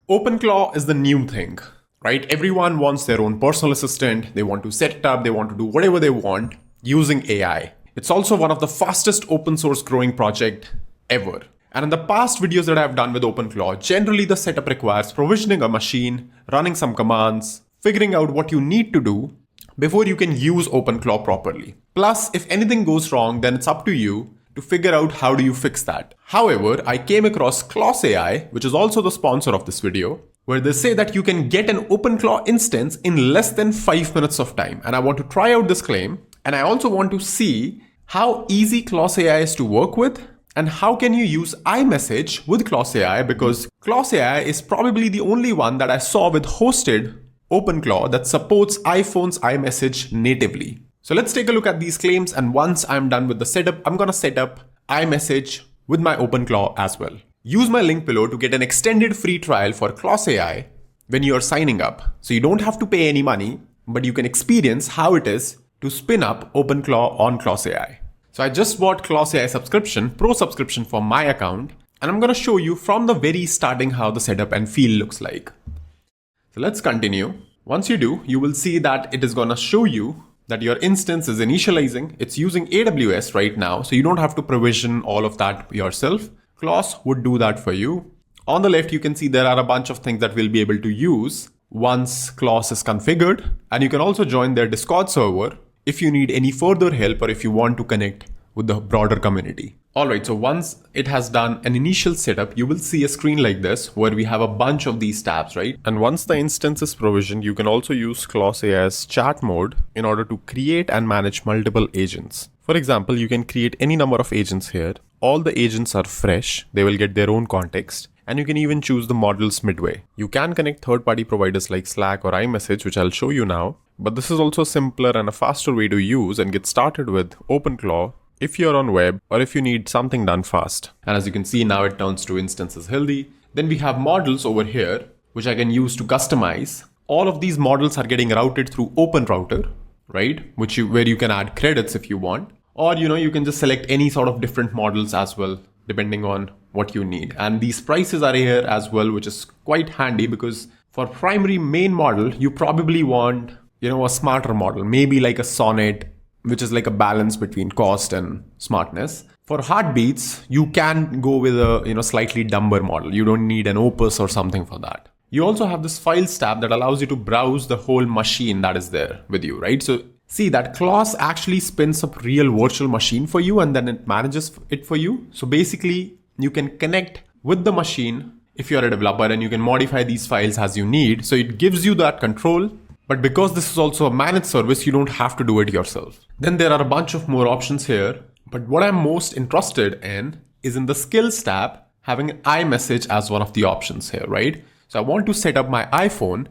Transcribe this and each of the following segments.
OpenClaw is the new thing, right? Everyone wants their own personal assistant. They want to set it up. They want to do whatever they want using AI. It's also one of the fastest open source growing project ever. And in the past videos that I've done with OpenClaw, generally the setup requires provisioning a machine, running some commands, figuring out what you need to do before you can use OpenClaw properly. Plus, if anything goes wrong, then it's up to you to figure out how do you fix that. However, I came across Claws AI, which is also the sponsor of this video, where they say that you can get an OpenClaw instance in less than 5 minutes of time. And I want to try out this claim. And I also want to see how easy Claws AI is to work with and how can you use iMessage with Claws AI, because Claws AI is probably the only one that I saw with hosted OpenClaw that supports iPhone's iMessage natively. So let's take a look at these claims, and once I'm done with the setup, I'm gonna set up iMessage with my OpenClaw as well. Use my link below to get an extended free trial for Claws AI when you're signing up. So you don't have to pay any money, but you can experience how it is to spin up OpenClaw on Claws AI. So I just bought Claws AI subscription, pro subscription for my account, and I'm gonna show you from the very starting how the setup and feel looks like. So let's continue. Once you do, you will see that it is gonna show you that your instance is initializing. It's using AWS right now, so you don't have to provision all of that yourself. Claws would do that for you. On the left, you can see there are a bunch of things that we'll be able to use once Claws is configured. And you can also join their Discord server if you need any further help or if you want to connect with the broader community. Alright, so once it has done an initial setup, you will see a screen like this where we have a bunch of these tabs, right? And once the instance is provisioned, you can also use Claws AI's chat mode in order to create and manage multiple agents. For example, you can create any number of agents here. All the agents are fresh, they will get their own context, and you can even choose the models midway. You can connect third-party providers like Slack or iMessage, which I'll show you now. But this is also a simpler and a faster way to use and get started with OpenClaw if you're on web or if you need something done fast. And as you can see, now it turns to instances healthy. Then we have models over here, which I can use to customize. All of these models are getting routed through OpenRouter, right? Where you can add credits if you want. Or, you can just select any sort of different models as well, depending on what you need. And these prices are here as well, which is quite handy because for primary main model, you probably want, a smarter model, maybe like a Sonnet, which is like a balance between cost and smartness. For heartbeats, you can go with a slightly dumber model. You don't need an Opus or something for that. You also have this Files tab that allows you to browse the whole machine that is there with you, right? So see that Claws actually spins up real virtual machine for you and then it manages it for you. So basically, you can connect with the machine if you're a developer and you can modify these files as you need. So it gives you that control. But because this is also a managed service, you don't have to do it yourself. Then there are a bunch of more options here. But what I'm most interested in is in the skills tab, having iMessage as one of the options here, right? So I want to set up my iPhone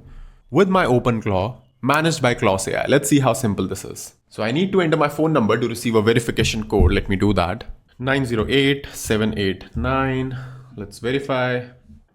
with my OpenClaw managed by Claws AI. Let's see how simple this is. So I need to enter my phone number to receive a verification code. Let me do that. 908-789. Let's verify.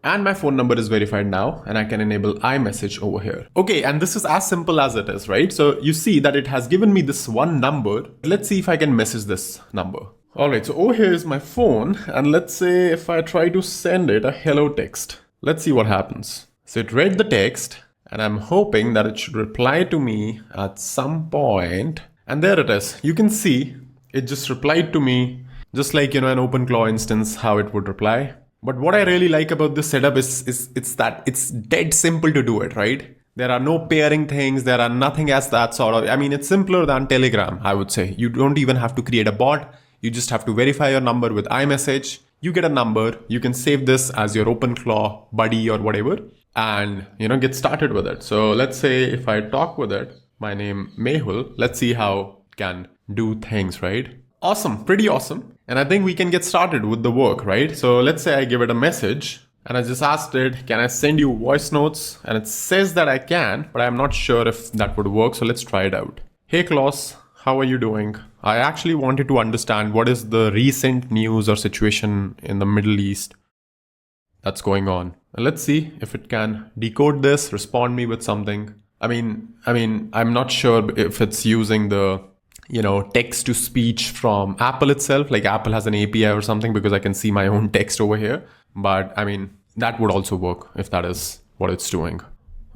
And my phone number is verified now and I can enable iMessage over here. Okay, and this is as simple as it is, right? So you see that it has given me this one number. Let's see if I can message this number. All right, so over here is my phone. And let's say if I try to send it a hello text, let's see what happens. So it read the text and I'm hoping that it should reply to me at some point. And there it is. You can see it just replied to me just like, an OpenClaw instance, how it would reply. But what I really like about this setup is that it's dead simple to do it, right? There are no pairing things. There are nothing as that sort of, it's simpler than Telegram, I would say. You don't even have to create a bot. You just have to verify your number with iMessage. You get a number. You can save this as your OpenClaw buddy or whatever and, get started with it. So let's say if I talk with it, my name Mehul, let's see how it can do things, right? Awesome, pretty awesome. And I think we can get started with the work, right? So let's say I give it a message and I just asked it, can I send you voice notes? And it says that I can, but I'm not sure if that would work. So let's try it out. Hey, Claws, how are you doing? I actually wanted to understand what is the recent news or situation in the Middle East that's going on. And let's see if it can decode this, respond me with something. I'm not sure if it's using the text to speech from Apple itself, like Apple has an API or something, because I can see my own text over here. But that would also work if that is what it's doing.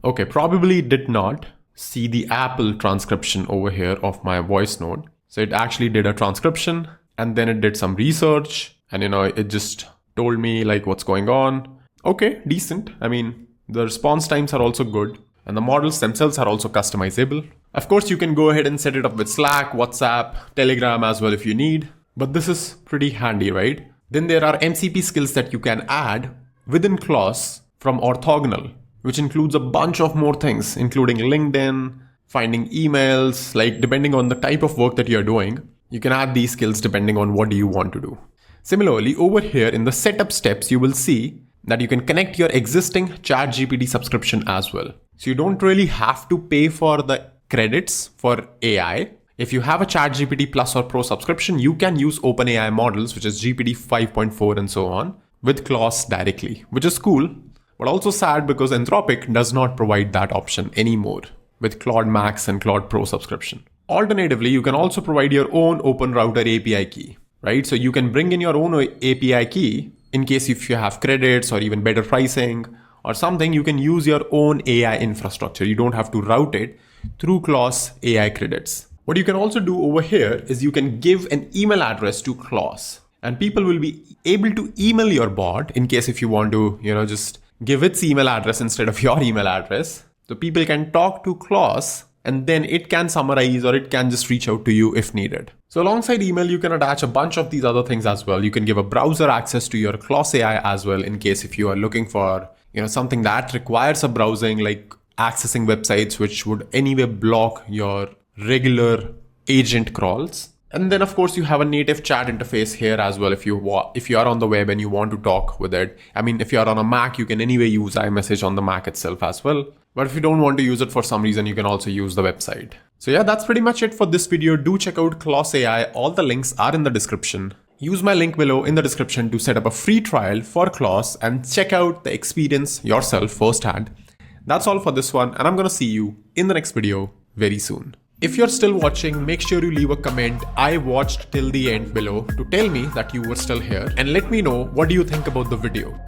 Okay, probably did not see the Apple transcription over here of my voice note. So it actually did a transcription and then it did some research and it just told me like what's going on. Okay, decent. I mean, the response times are also good and the models themselves are also customizable. Of course, you can go ahead and set it up with Slack, WhatsApp, Telegram as well if you need, but this is pretty handy, right? Then there are MCP skills that you can add within Claws from Orthogonal, which includes a bunch of more things, including LinkedIn, finding emails, like depending on the type of work that you're doing, you can add these skills depending on what do you want to do. Similarly, over here in the setup steps, you will see that you can connect your existing ChatGPT subscription as well. So you don't really have to pay for the credits for AI. If you have a ChatGPT Plus or Pro subscription, you can use OpenAI models, which is GPT 5.4 and so on, with Claws directly, which is cool, but also sad because Anthropic does not provide that option anymore with Claude Max and Claude Pro subscription. Alternatively, you can also provide your own OpenRouter API key, right? So you can bring in your own API key in case if you have credits or even better pricing or something, you can use your own AI infrastructure. You don't have to route it through Claws AI credits. What you can also do over here is you can give an email address to Claws and people will be able to email your bot in case if you want to, just give its email address instead of your email address. So people can talk to Claws and then it can summarize or it can just reach out to you if needed. So alongside email, you can attach a bunch of these other things as well. You can give a browser access to your Claws AI as well in case if you are looking for, something that requires a browsing like accessing websites which would anyway block your regular agent crawls. And then of course you have a native chat interface here as well if you are on the web and you want to talk with it. I mean, if you are on a Mac, you can anyway use iMessage on the Mac itself as well. But if you don't want to use it for some reason, you can also use the website. So yeah, that's pretty much it for this video. Do check out Claws AI. All the links are in the description. Use my link below in the description to set up a free trial for Claws and check out the experience yourself firsthand. That's all for this one, and I'm gonna see you in the next video very soon. If you're still watching, make sure you leave a comment "I watched till the end" below to tell me that you were still here and let me know what do you think about the video.